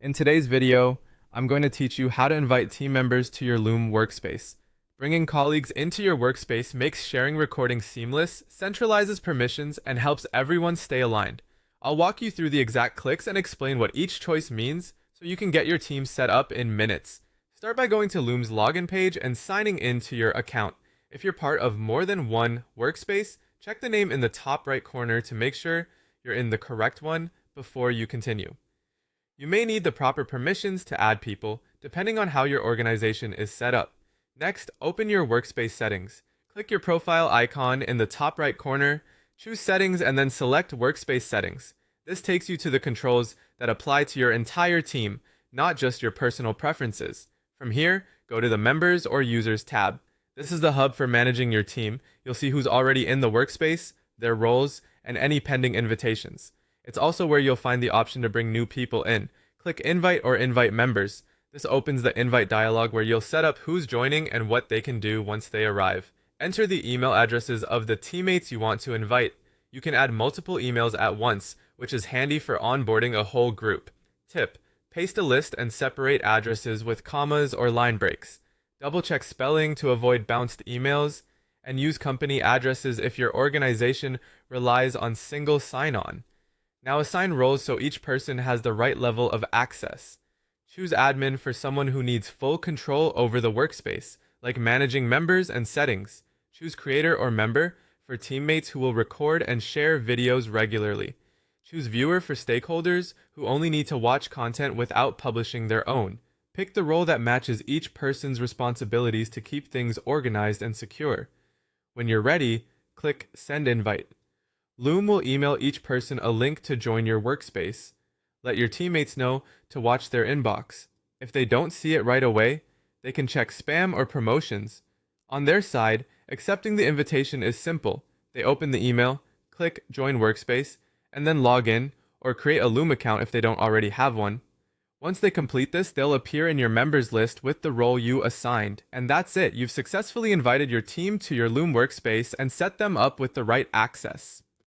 In today's video, I'm going to teach you how to invite team members to your Loom workspace. Bringing colleagues into your workspace makes sharing recording seamless, centralizes permissions, and helps everyone stay aligned. I'll walk you through the exact clicks and explain what each choice means so you can get your team set up in minutes. Start by going to Loom's login page and signing in to your account. If you're part of more than one workspace, check the name in the top right corner to make sure you're in the correct one before you continue. You may need the proper permissions to add people, depending on how your organization is set up. Next, open your workspace settings. Click your profile icon in the top right corner, choose Settings, and then select Workspace Settings. This takes you to the controls that apply to your entire team, not just your personal preferences. From here, go to the Members or Users tab. This is the hub for managing your team. You'll see who's already in the workspace, their roles, and any pending invitations. It's also where you'll find the option to bring new people in. Click Invite or Invite Members. This opens the invite dialog where you'll set up who's joining and what they can do once they arrive. Enter the email addresses of the teammates you want to invite. You can add multiple emails at once, which is handy for onboarding a whole group. Tip: paste a list and separate addresses with commas or line breaks. Double check spelling to avoid bounced emails, and use company addresses if your organization relies on single sign-on. Now assign roles so each person has the right level of access. Choose admin for someone who needs full control over the workspace, like managing members and settings. Choose creator or member for teammates who will record and share videos regularly. Choose viewer for stakeholders who only need to watch content without publishing their own. Pick the role that matches each person's responsibilities to keep things organized and secure. When you're ready, click Send Invite. Loom will email each person a link to join your workspace. Let your teammates know to watch their inbox. If they don't see it right away, they can check spam or promotions. On their side, accepting the invitation is simple. They open the email, click Join Workspace, and then log in or create a Loom account if they don't already have one. Once they complete this, they'll appear in your members list with the role you assigned. And that's it. You've successfully invited your team to your Loom workspace and set them up with the right access.